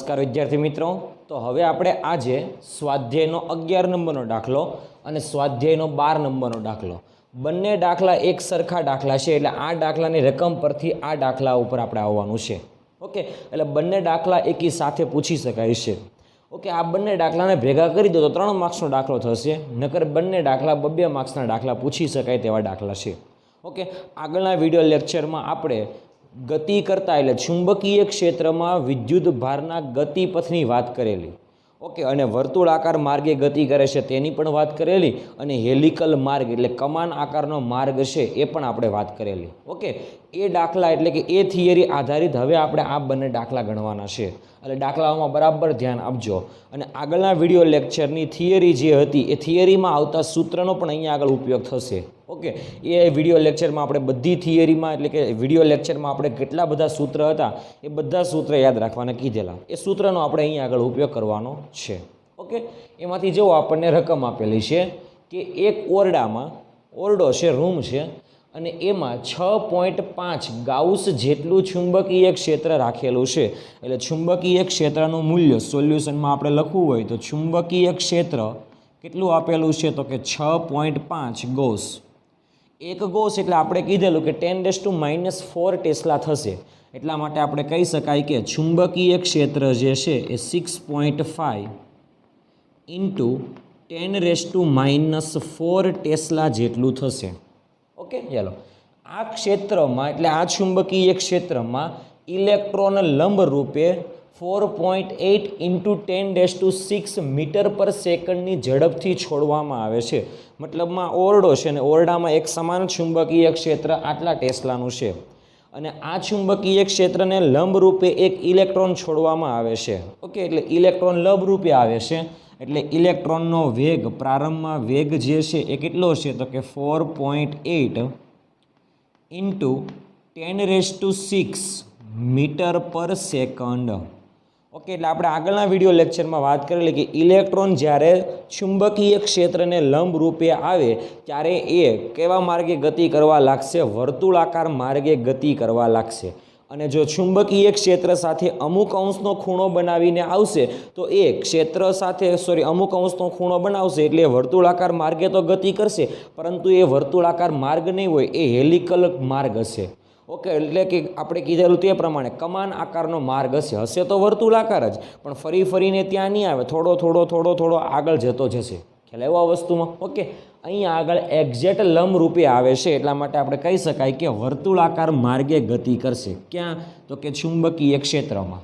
નમસ્કાર વિદ્યાર્થી મિત્રો। તો હવે આપણે આજે સ્વાધ્યાયનો 11 નંબરનો દાખલો અને સ્વાધ્યાયનો 12 નંબરનો દાખલો બંને દાખલા એક સરખા દાખલા છે, એટલે આ દાખલાની રકમ પરથી આ દાખલા ઉપર આપણે આવવાનું છે। ઓકે, એટલે બંને દાખલા એકી સાથે પૂછી શકાય છે। ઓકે, આ બંને દાખલાને ભેગા કરી દો તો 3 માર્ક્સનો દાખલો થશે, નકર બંને દાખલા 2 માર્ક્સના દાખલા પૂછી શકાય તેવા દાખલા છે। ઓકે, આગળના વિડિયો લેક્ચરમાં આપણે ગતિ કરતા એટલે ચુંબકીય ક્ષેત્રમાં વિદ્યુત ભારના ગતિપથની વાત કરેલી। ઓકે, અને વર્તુળાકાર માર્ગે ગતિ કરે છે તેની પણ વાત કરેલી, અને હેલિકલ માર્ગ એટલે કમાન આકારનો માર્ગ છે એ પણ આપણે વાત કરેલી। ઓકે, એ દાખલા એટલે કે એ થિયરી આધારિત હવે આપણે આ બંને દાખલા ગણવાના છે, એટલે દાખલાઓમાં બરાબર ધ્યાન આપજો। અને આગળના વિડિયો લેક્ચરની થિયરી જે હતી એ થિયરીમાં આવતા સૂત્રનો પણ અહીંયા આગળ ઉપયોગ થશે। ઓકે, એ વિડિયો લેક્ચરમાં આપણે બધી થિયરીમાં એટલે કે વિડિયો લેક્ચરમાં આપણે કેટલા બધા સૂત્ર હતા એ બધા સૂત્ર યાદ રાખવાના કીધેલા, એ સૂત્રનો આપણે અહીંયા આગળ ઉપયોગ કરવાનો છે। ઓકે, એમાંથી જો આપણને રકમ આપેલી છે કે એક ઓરડો છે, રૂમ છે, અને એમાં 6.5 ગાઉસ જેટલું ચુંબકીય ક્ષેત્ર રાખેલું છે। એટલે ચુંબકીય ક્ષેત્રનું મૂલ્ય સોલ્યુશનમાં આપણે લખવું હોય તો ચુંબકીય ક્ષેત્ર કેટલું આપેલું છે તો કે 6.5 ગૌસ। એક ગૌસ એટલે આપણે કીધેલું કે 10⁻⁴ ટેસ્લા થશે, એટલા માટે આપણે કહી શકાય કે ચુંબકીય ક્ષેત્ર જે છે એ 6.5 × 10⁻⁴ ટેસ્લા જેટલું થશે। ઓકે, ચાલો, આ ક્ષેત્રમાં એટલે આ ચુંબકીય ક્ષેત્રમાં ઇલેક્ટ્રોન લંબ રૂપે 4.8 × 10⁻⁶ મીટર/સેકન્ડની ઝડપથી છોડવામાં આવે છે। મતલબમાં ઓરડો છે ને ઓરડામાં એક સમાન ચુંબકીય ક્ષેત્ર આટલા ટેસ્લાનું છે, અને આ ચુંબકીય ક્ષેત્રને લંબ રૂપે એક ઇલેક્ટ્રોન છોડવામાં આવે છે। ઓકે, એટલે ઇલેક્ટ્રોન લંબ રૂપે આવે છે, એટલે ઇલેક્ટ્રોનનો વેગ પ્રારંભમાં વેગ જે છે એ કેટલો છે તો કે 4.8 × 10⁻⁶ મીટર/સેકન્ડ। ઓકે, એટલે આપણે આગળના વિડિયો લેક્ચરમાં વાત કરેલી કે ઇલેક્ટ્રોન જ્યારે ચુંબકીય ક્ષેત્રને લંબ રૂપે આવે ત્યારે એ કેવા માર્ગે ગતિ કરવા લાગશે? વર્તુળાકાર માર્ગે ગતિ કરવા લાગશે। અને જો ચુંબકીય ક્ષેત્ર સાથે અમુક અંશનો ખૂણો બનાવીને આવશે તો એ ક્ષેત્ર સાથે અમુક અંશનો ખૂણો બનાવશે એટલે વર્તુળાકાર માર્ગે તો ગતિ કરશે, પરંતુ એ વર્તુળાકાર માર્ગ નહીં હોય, એ હેલિકલ માર્ગ હશે। ઓકે, એટલે કે આપણે કીધેલું તે પ્રમાણે કમાન આકારનો માર્ગ હશે તો વર્તુળાકાર જ, પણ ફરીને ત્યાં નહીં આવે, થોડો આગળ જતો જશે। ખ્યાલ આવ્યો આ વસ્તુમાં? ઓકે, અહીંયા આગળ એક્ઝેક્ટ લંબ રૂપે આવે છે, એટલા માટે આપણે કહી શકાય કે વર્તુળાકાર માર્ગે ગતિ કરશે। ક્યાં? તો કે ચુંબકીય ક્ષેત્રમાં।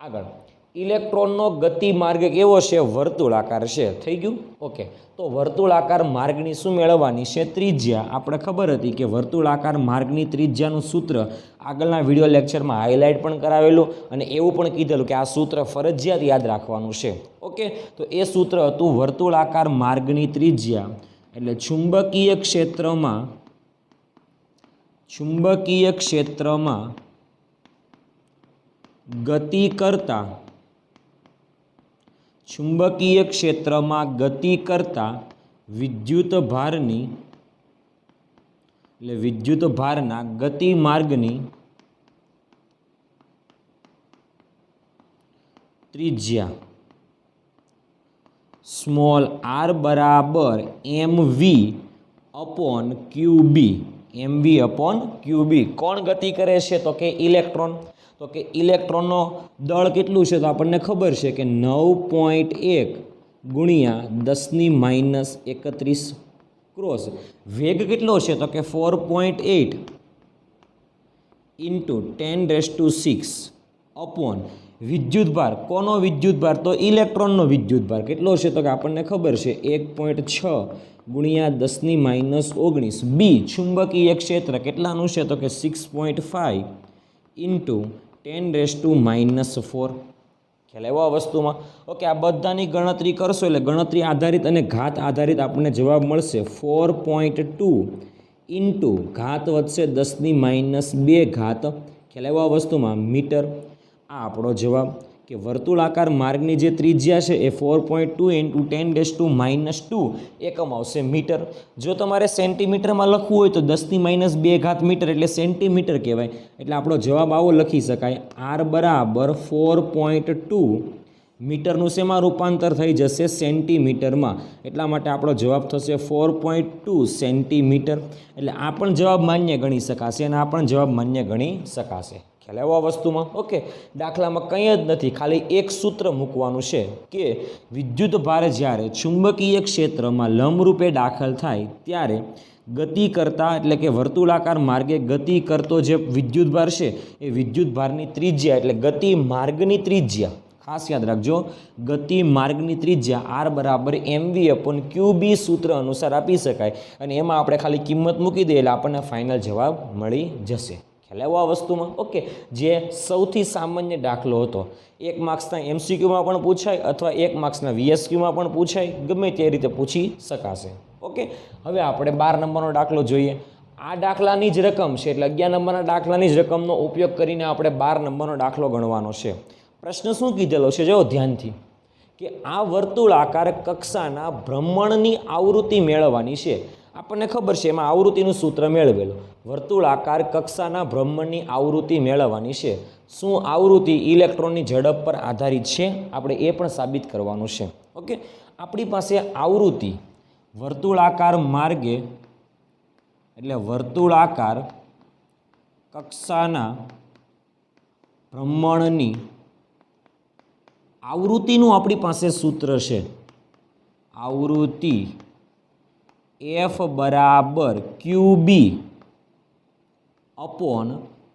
આગળ ઇલેક્ટ્રોનનો ગતિ માર્ગ કેવો છે? વર્તુળાકાર છે। થઈ ગયું? ઓકે, તો વર્તુળાકાર માર્ગની શું મેળવવાની છે? ત્રિજ્યા। આપણે ખબર હતી કે વર્તુળાકાર માર્ગની ત્રિજ્યાનું સૂત્ર આગળના વિડિયો લેક્ચરમાં હાઇલાઇટ પણ કરાવેલું, અને એવું પણ કીધેલું કે આ સૂત્ર ફરજિયાત યાદ રાખવાનું છે। ઓકે, તો એ સૂત્ર હતું વર્તુળાકાર માર્ગની ત્રિજ્યા એટલે ચુંબકીય ક્ષેત્રમાં ગતિ કરતા વિદ્યુત ભારના ગતિ માર્ગની ત્રિજ્યા સ્મોલ r બરાબર mv/qb। કોણ ગતિ કરે છે? તો કે ઇલેક્ટ્રોન। તો કે ઇલેક્ટ્રોનનો દળ કેટલું છે? તો આપણને ખબર છે કે 9.1 × 10⁻31 ક્રોસ। વેગ કેટલો છે? તો કે 4.8 × 10⁻⁶ અપોન વિદ્યુતભાર। કોનો વિદ્યુતભાર? તો ઇલેક્ટ્રોનનો વિદ્યુતભાર કેટલો છે? તો કે આપણને ખબર છે 1.6 × 10⁻19 બી। ચુંબકીય ક્ષેત્ર કેટલાનું છે? તો કે 6.5 × 10⁻⁴। ખ્યાલ આવ્યો આ વસ્તુમાં? ઓકે, આ બધાની ગણતરી કરશો એટલે ગણતરી આધારિત અને ઘાત આધારિત આપણને જવાબ મળશે 4.2 × ઘાત વધશે 10⁻²। ખ્યાલ આવ્યો આ વસ્તુમાં? મીટર। આ આપણો જવાબ। કે વર્તુળાકાર માર્ગની જે ત્રિજ્યા છે એ 4.2 × 10⁻² એકમ આવશે મીટર. જો તમારે સેન્ટીમીટરમાં લખવું હોય તો 10⁻2 મીટર એટલે સેન્ટીમીટર કહેવાય. એટલે આપણો જવાબ આવો લખી શકાય, R બરાબર 4.2 મીટરનું શેમાં રૂપાંતર થઈ જશે? સેન્ટીમીટરમાં. એટલા માટે આપણો જવાબ થશે 4.2 સેન્ટીમીટર. એટલે આ પણ જવાબ માન્ય ગણી શકાશે અને આ પણ જવાબ માન્ય ગણી શકાશે. ખ્યાલ આવ્યો આ વસ્તુમાં? ઓકે, દાખલામાં કંઈ જ નથી, ખાલી એક સૂત્ર મૂકવાનું છે કે વિદ્યુત ભાર જ્યારે ચુંબકીય ક્ષેત્રમાં લંબરૂપે દાખલ થાય ત્યારે ગતિ કરતા એટલે કે વર્તુળાકાર માર્ગે ગતિ કરતો જે વિદ્યુત ભાર છે એ વિદ્યુત ભારની ત્રિજ્યા એટલે ગતિ માર્ગની ત્રિજ્યા, ખાસ યાદ રાખજો, ગતિ માર્ગની ત્રિજ્યા R બરાબર mv/qb સૂત્ર અનુસાર આપી શકાય. અને એમાં આપણે ખાલી કિંમત મૂકી દઈએ એટલે આપણને ફાઇનલ જવાબ મળી જશે. ખ્યાલ આવ્યો આ વસ્તુમાં? ઓકે, જે સૌથી સામાન્ય દાખલો હતો, 1 માર્ક્સના MCQમાં પણ પૂછાય અથવા 1 માર્ક્સના VSQમાં પણ પૂછાય, ગમે તે રીતે પૂછી શકાશે. ઓકે, હવે આપણે 12 નંબરનો દાખલો જોઈએ. આ દાખલાની જ રકમ છે એટલે 11 નંબરના દાખલાની જ રકમનો ઉપયોગ કરીને આપણે 12 નંબરનો દાખલો ગણવાનો છે. પ્રશ્ન શું કીધેલો છે જો ધ્યાનથી, કે આ વર્તુળાકાર કક્ષાના ભ્રમણની આવૃત્તિ મેળવવાની છે. આપણને ખબર છે એમાં આવૃત્તિનું સૂત્ર મેળવેલું. વર્તુળાકાર કક્ષાના ભ્રમણની આવૃત્તિ મેળવવાની છે. શું આવૃત્તિ ઇલેક્ટ્રોનની ઝડપ પર આધારિત છે? આપણે એ પણ સાબિત કરવાનું છે. ઓકે, આપણી પાસે આવૃત્તિ વર્તુળાકાર માર્ગે એટલે વર્તુળાકાર કક્ષાના ભ્રમણની આવૃત્તિનું આપણી પાસે સૂત્ર છે. આવૃત્તિ F બરાબર QB અપોન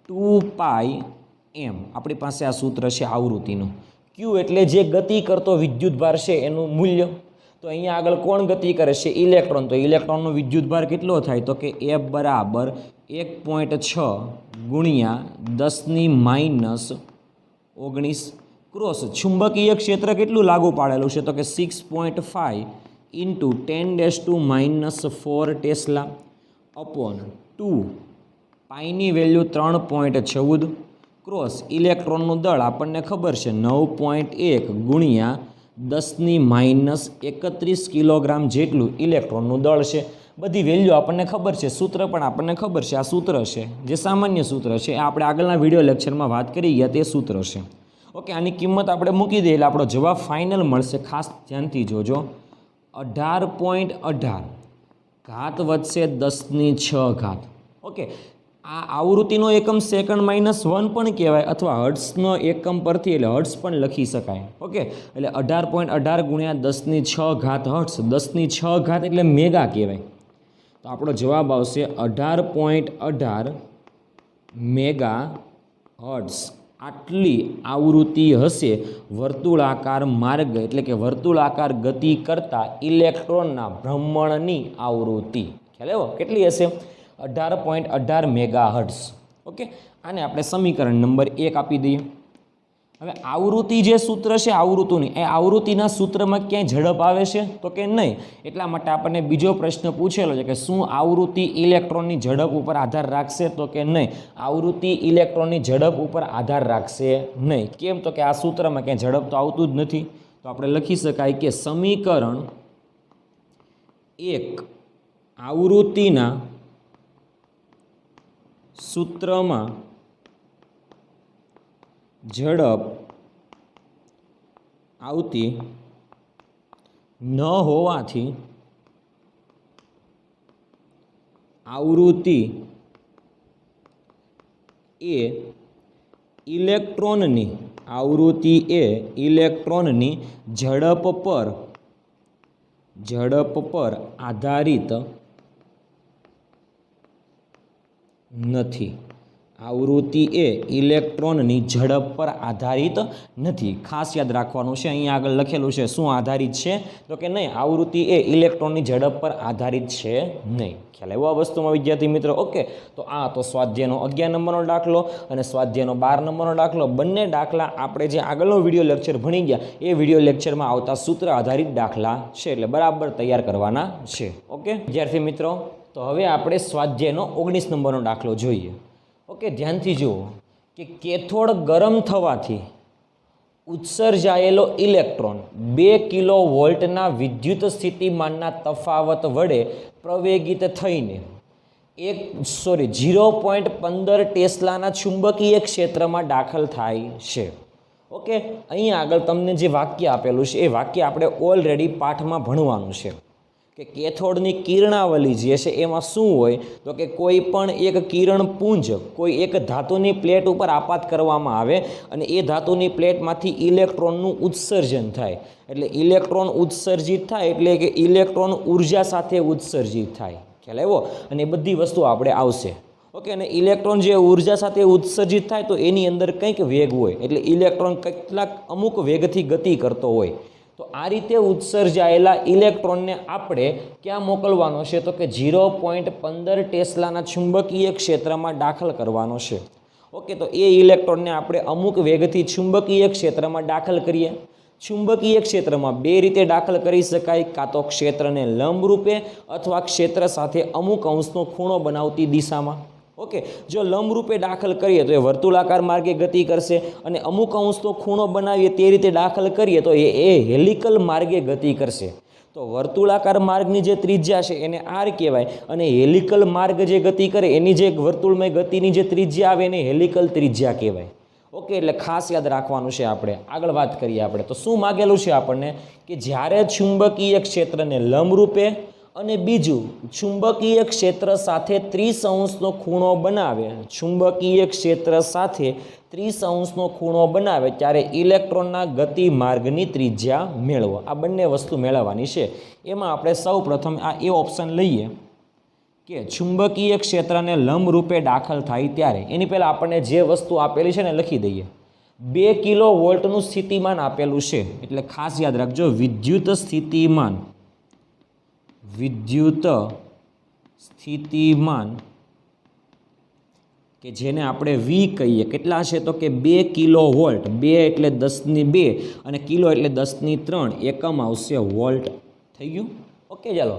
2πm. આપણી પાસે આ સૂત્ર છે આવૃત્તિનું. Q એટલે જે ગતિ કરતો વિદ્યુતભાર છે એનું મૂલ્ય. તો અહીંયા આગળ કોણ ગતિ કરે છે? ઇલેક્ટ્રોન. તો ઇલેક્ટ્રોનનો વિદ્યુતભાર કેટલો થાય? તો કે F બરાબર 1.6 ગુણ્યા 10⁻19 ક્રોસ ચુંબકીય ક્ષેત્ર કેટલું લાગુ પાડેલું છે? તો કે 6.5 × 10⁻⁴ ટેસ્લા અપોન 2 પાઈની વેલ્યુ 3.14 ક્રોસ ઇલેક્ટ્રોનનું દળ આપણને ખબર છે 9.1 ગુણ્યા 10⁻31 કિલોગ્રામ જેટલું ઇલેક્ટ્રોનનું દળ છે. બધી વેલ્યુ આપણને ખબર છે, સૂત્ર પણ આપણને ખબર છે. આ સૂત્ર છે જે સામાન્ય સૂત્ર છે, આપણે આગળના વિડીયો લેક્ચરમાં વાત કરી ગયા તે સૂત્ર છે. ઓકે, આની કિંમત આપણે મૂકી દઈએ એટલે આપણો જવાબ ફાઇનલ મળશે. ખાસ ધ્યાનથી જોજો, 18.18 ઘાત વધશે 10⁶. ઓકે, આ આવૃત્તિનો એકમ સેકન્ડ -1 પણ કહેવાય અથવા હર્ટ્ઝનો એકમ પરથી એટલે હર્ટ્ઝ પણ લખી શકાય. ઓકે, એટલે 18.18 ગુણ્યા 10⁶ હર્ટ્ઝ. 10⁶ એટલે મેગા કહેવાય. તો આપણો જવાબ આવશે 18.18 મેગા હર્ટ્ઝ. આટલી આવૃત્તિ હશે વર્તુળાકાર માર્ગ એટલે કે વર્તુળાકાર ગતિ કરતા ઇલેક્ટ્રોનના ભ્રમણની આવૃત્તિ. ખ્યાલ આવ્યો? કેટલી હશે? 18.18 મેગાહર્ટ્ઝ. ઓકે, આને આપણે સમીકરણ નંબર 1 આપી દઈએ. હવે આવૃત્તિ જે સૂત્ર છે આવૃત્તિની, એ આવૃત્તિના સૂત્રમાં ક્યાંય ઝડપ આવે છે? તો કે નહીં. એટલા માટે આપણને બીજો પ્રશ્ન પૂછેલો છે કે શું આવૃત્તિ ઇલેક્ટ્રોનની ઝડપ ઉપર આધાર રાખશે? તો કે નહીં, આવૃત્તિ ઇલેક્ટ્રોનની ઝડપ ઉપર આધાર રાખશે નહીં. કેમ? તો કે આ સૂત્રમાં ક્યાંય ઝડપ તો આવતું જ નથી. તો આપણે લખી શકાય કે સમીકરણ 1 આવૃત્તિના સૂત્રમાં ઝડપ આવતી ન હોવાથી આવૃત્તિ એ ઇલેક્ટ્રોનની ઝડપ પર આધારિત નથી. આવૃત્તિ એ ઇલેક્ટ્રોનની ઝડપ પર આધારિત નથી. ખાસ યાદ રાખવાનું છે. અહીંયા આગળ લખેલું છે શું આધારિત છે? તો કે નહીં, આવૃત્તિ એ ઇલેક્ટ્રોનની ઝડપ પર આધારિત છે નહીં. ખ્યાલ આવ્યો આ વસ્તુમાં વિદ્યાર્થી મિત્રો? ઓકે, તો આ તો સ્વાધ્યાયનો 11 નંબરનો દાખલો અને સ્વાધ્યાયનો 12 નંબરનો દાખલો. બંને દાખલા આપણે જે આગળનો વિડીયો લેક્ચર ભણી ગયા એ વિડીયો લેક્ચરમાં આવતા સૂત્ર આધારિત દાખલા છે, એટલે બરાબર તૈયાર કરવાના છે. ઓકે વિદ્યાર્થી મિત્રો, તો હવે આપણે સ્વાધ્યાયનો 19 નંબરનો દાખલો જોઈએ. ઓકે, ધ્યાનથી જુઓ કે કેથોડ ગરમ થવાથી ઉત્સર્જાયેલો ઇલેક્ટ્રોન 2 કિલો વોલ્ટના વિદ્યુત સ્થિતિમાનના તફાવત વડે પ્રવેગિત થઈને 0.15 ટેસ્લાના ચુંબકીય ક્ષેત્રમાં દાખલ થાય છે. ઓકે, અહીંયા આગળ તમને જે વાક્ય આપેલું છે એ વાક્ય આપણે ઓલરેડી પાઠમાં ભણવાનું છે કે કેથોડની કિરણાવલી જે છે એમાં શું હોય તો કે કોઈ પણ એક કિરણપુંજ કોઈ એક ધાતુની પ્લેટ ઉપર આપાત કરવામાં આવે અને એ ધાતુની પ્લેટમાંથી ઇલેક્ટ્રોનનું ઉત્સર્જન થાય. એટલે ઇલેક્ટ્રોન ઉત્સર્જિત થાય એટલે કે ઇલેક્ટ્રોન ઉર્જા સાથે ઉત્સર્જિત થાય. ખ્યાલ આવ્યો? અને એ બધી વસ્તુ આપણે આવશે. ઓકે, અને ઇલેક્ટ્રોન જે ઉર્જા સાથે ઉત્સર્જિત થાય તો એની અંદર કંઈક વેગ હોય, એટલે ઇલેક્ટ્રોન કેટલાક અમુક વેગથી ગતિ કરતો હોય. તો આ રીતે ઉત્સર્જાયેલા ઇલેક્ટ્રોનને આપણે ક્યાં મોકલવાનો છે તો કે 0.15 ટેસ્લાના ચુંબકીય ક્ષેત્રમાં દાખલ કરવાનો છે. ઓકે, તો એ ઇલેક્ટ્રોનને આપણે અમુક વેગથી ચુંબકીય ક્ષેત્રમાં દાખલ કરીએ. ચુંબકીય ક્ષેત્રમાં બે રીતે દાખલ કરી શકાય, કાં તો ક્ષેત્રને લંબરૂપે અથવા ક્ષેત્ર સાથે અમુક અંશનો ખૂણો બનાવતી દિશામાં. ઓકે, જો લંબરૂપે દાખલ કરીએ તો એ વર્તુળાકાર માર્ગે ગતિ કરશે અને અમુક અંશનો ખૂણો બનાવીએ તે રીતે દાખલ કરીએ તો એ હેલિકલ માર્ગે ગતિ કરશે. તો વર્તુળાકાર માર્ગની જે ત્રિજ્યા છે એને આર કહેવાય અને હેલિકલ માર્ગ જે ગતિ કરે એની જે વર્તુળમય ગતિની જે ત્રિજ્યા આવે એને હેલિકલ ત્રિજ્યા કહેવાય. ઓકે, એટલે ખાસ યાદ રાખવાનું છે. આપણે આગળ વાત કરીએ. આપણે તો શું માગેલું છે આપણને કે જ્યારે ચુંબકીય ક્ષેત્રને લંબરૂપે અને બીજું ચુંબકીય ક્ષેત્ર સાથે 30 અંશનો ખૂણો બનાવે, ચુંબકીય ક્ષેત્ર સાથે 30 અંશનો ખૂણો બનાવે ત્યારે ઇલેક્ટ્રોનના ગતિ માર્ગની ત્રિજ્યા મેળવો. આ બંને વસ્તુ મેળવવાની છે. એમાં આપણે સૌ પ્રથમ આ એ ઓપ્શન લઈએ કે ચુંબકીય ક્ષેત્રને લંબરૂપે દાખલ થાય ત્યારે એની પહેલાં આપણને જે વસ્તુ આપેલી છે ને લખી દઈએ. 2 કિલો વોલ્ટનું સ્થિતિમાન આપેલું છે, એટલે ખાસ યાદ રાખજો વિદ્યુત સ્થિતિમાન કે જેને આપણે વી કહીએ. કેટલા છે તો કે 2 કિલો વોલ્ટ. 2 એટલે 10⁵ અને કિલો એટલે 10⁵ એકમ આવશે વોલ્ટ. થઈ ગયું? ઓકે, ચાલો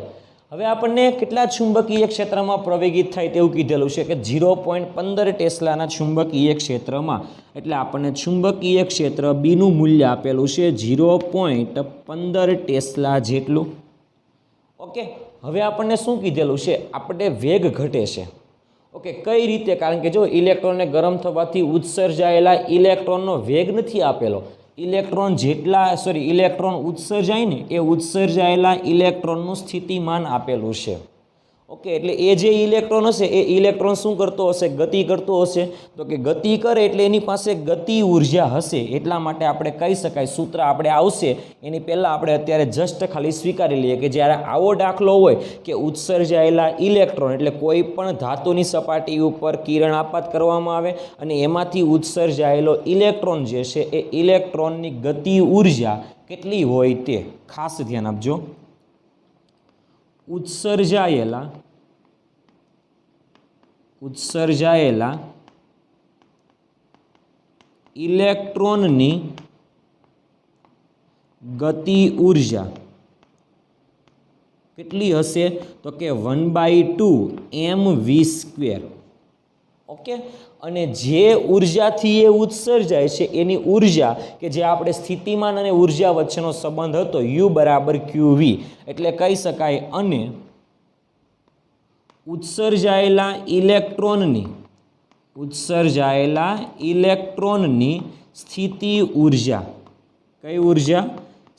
હવે આપણને કેટલા ચુંબકીય ક્ષેત્રમાં પ્રવેગિત થાય તેવું કીધેલું છે કે 0.15 ટેસ્લાના ચુંબકીય ક્ષેત્રમાં. એટલે આપણને ચુંબકીય ક્ષેત્ર બીનું મૂલ્ય આપેલું છે 0.15 ટેસ્લા જેટલું. ઓકે, હવે આપણને શું કીધેલું છે? આપણે વેગ ઘટે છે. ઓકે, કઈ રીતે? કારણ કે જો ઇલેક્ટ્રોનને ગરમ થવાથી ઉત્સર્જાયેલા ઇલેક્ટ્રોનનો વેગ નથી આપેલો. ઇલેક્ટ્રોન ઉત્સર્જાય ને એ ઉત્સર્જાયેલા ઇલેક્ટ્રોનનું સ્થિતિમાન આપેલું છે. ઓકે, એટલે એ જે ઇલેક્ટ્રોન હશે એ ઇલેક્ટ્રોન શું કરતો હશે? ગતિ કરતો હશે. તો કે ગતિ કરે એટલે એની પાસે ગતિ ઉર્જા હશે. એટલા માટે આપણે કહી શકાય, સૂત્ર આપણે આવશે એની પહેલાં આપણે અત્યારે જસ્ટ ખાલી સ્વીકારી લઈએ કે જ્યારે આવો દાખલો હોય કે ઉત્સર્જાયેલા ઇલેક્ટ્રોન એટલે કોઈ પણ ધાતુની સપાટી ઉપર કિરણ આપાત કરવામાં આવે અને એમાંથી ઉત્સર્જાયેલો ઇલેક્ટ્રોન જે છે એ ઇલેક્ટ્રોનની ગતિ ઉર્જા કેટલી હોય તે ખાસ ધ્યાન આપજો. ઉત્સર્જાયેલા ઇલેક્ટ્રોનની ગતિ ઉર્જા કેટલી હશે તો કે 1/2 mv². ઓકે, અને જે ઉર્જાથી એ ઉત્સર્જાય છે એની ઉર્જા કે જે આપણે સ્થિતિમાન અને ઉર્જા વચ્ચેનો સંબંધ હતો U = qv, એટલે કહી શકાય. અને ઉત્સર્જાયેલા ઇલેક્ટ્રોનની સ્થિતિ ઉર્જા, કઈ ઉર્જા?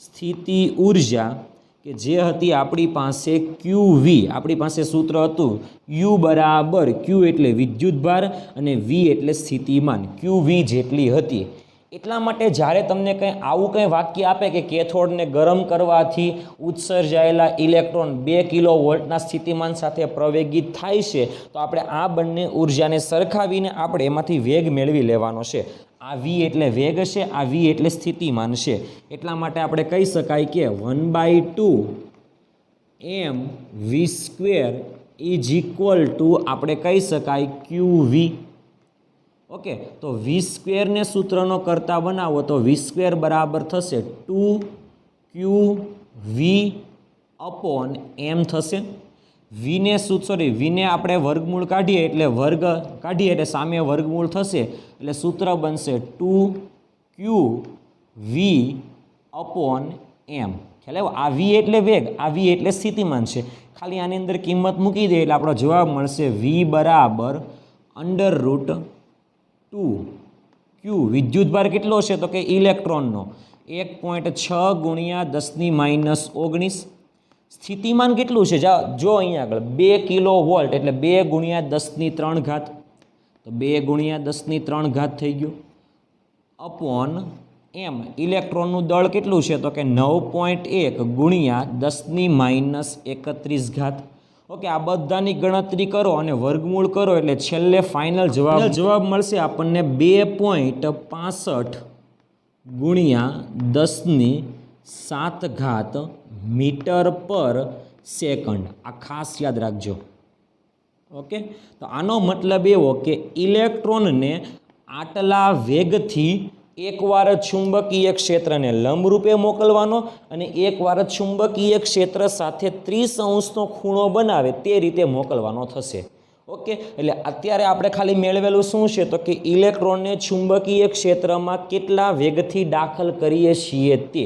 સ્થિતિ ઉર્જા કે જે હતી આપણી પાસે qv. આપણી પાસે સૂત્ર હતું U = q એટલે વિદ્યુતભાર અને v એટલે સ્થિતિમાન, qv જેટલી હતી. એટલા માટે જ્યારે તમને કંઈ આવું કંઈ વાક્ય આપે કે કેથોડને ગરમ કરવાથી ઉત્સર્જાયેલા ઇલેક્ટ્રોન 2 કિલો વોલ્ટના સ્થિતિમાન સાથે પ્રવેગિત થાય છે તો આપણે આ બંને ઉર્જાને સરખાવીને આપણે એમાંથી વેગ મેળવી લેવાનો છે. આ v એટલે વેગ છે, આ v એટલે સ્થિતિમાન છે. એટલા માટે આપણે કહી શકાય કે 1/2 mv² આપણે કહી શકાય qv. ઓકે, તો v² ને સૂત્રનો કરતા બનાવો તો v² બરાબર થશે 2qv/m થશે. વીને આપણે વર્ગમૂળ કાઢીએ એટલે સામે વર્ગમૂળ થશે એટલે સૂત્ર બનશે 2qv વી અપોન એમ. ખ્યાલ આવ્યો? આ વી એટલે વેગ, આ વી એટલે સ્થિતિમાન છે. ખાલી આની અંદર કિંમત મૂકી દે એટલે આપણો જવાબ મળશે વી બરાબર √2 ક્યુ. વિદ્યુતભાર કેટલો છે તો કે ઇલેક્ટ્રોનનો 1.6 ગુણ્યા 10⁻19. સ્થિતિમાન કેટલું છે જો અહીંયા આગળ 2 કિલો વોલ્ટ એટલે 2 ગુણ્યા 10⁻3 ઘાત, તો 2 ગુણ્યા 10⁻3 ઘાત થઈ ગયું અપોન એમ. ઇલેક્ટ્રોનનું દળ કેટલું છે તો કે 9.1 ગુણ્યા 10⁻31 ઘાત. ઓકે, આ બધાની ગણતરી કરો અને વર્ગમૂળ કરો એટલે છેલ્લે ફાઇનલ જવાબ મળશે આપણને 2.65 ગુણ્યા 10⁻7 ઘાત મીટર પર સેકન્ડ. આ ખાસ યાદ રાખજો. ઓકે, તો આનો મતલબ એવો કે ઇલેક્ટ્રોનને આટલા વેગથી એકવાર ચુંબકીય ક્ષેત્રને લંબરૂપે મોકલવાનો અને એકવાર ચુંબકીય ક્ષેત્ર સાથે 30 અંશનો ખૂણો બનાવે તે રીતે મોકલવાનો થશે. ઓકે, એટલે અત્યારે આપણે ખાલી મેળવેલું શું છે તો કે ઇલેક્ટ્રોનને ચુંબકીય ક્ષેત્રમાં કેટલા વેગથી દાખલ કરીએ છીએ તે.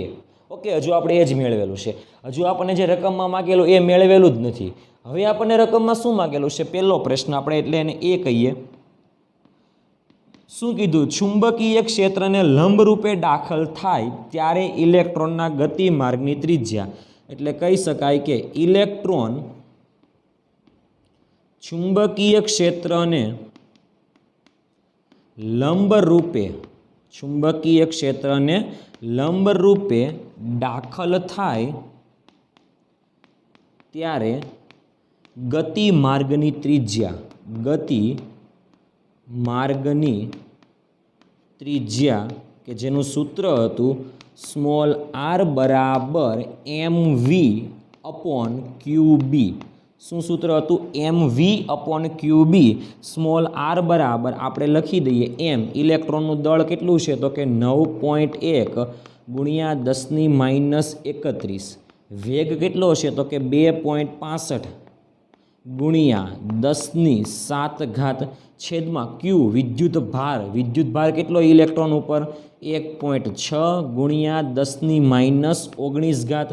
ઓકે, હજુ આપણે એ જ મેળવેલું છે. હજુ આપણને જે રકમમાં માગેલું એ મેળવેલું જ નથી. હવે આપણને રકમમાં શું માગેલું છે? પહેલો પ્રશ્ન આપણે એટલે એને એ કહીએ. શું કીધું? ચુંબકીય ક્ષેત્રને લંબરૂપે દાખલ થાય ત્યારે ઇલેક્ટ્રોનના ગતિમાર્ગની ત્રિજ્યા. એટલે કહી શકાય કે ઇલેક્ટ્રોન ચુંબકીય ક્ષેત્રને લંબરૂપે દાખલ થાય ત્યારે ગતિમાર્ગની ત્રિજ્યા કે જેનું સૂત્ર હતું સ્મોલ આર બરાબર mv અપોન QB. શું સૂત્ર હતું? mv upon QB. Small r બરાબર આપણે લખી દઈએ એમ. ઇલેક્ટ્રોનનું દળ કેટલું છે તો કે 9.1 ગુણ્યા 10⁻31. વેગ કેટલો છે તો કે 2.65 ગુણ્યા 10⁻7 ઘાત છેદમાં ક્યુ વિદ્યુતભાર કેટલો ઇલેક્ટ્રોન ઉપર 1.6 ગુણ્યા 10⁻19 ઘાત.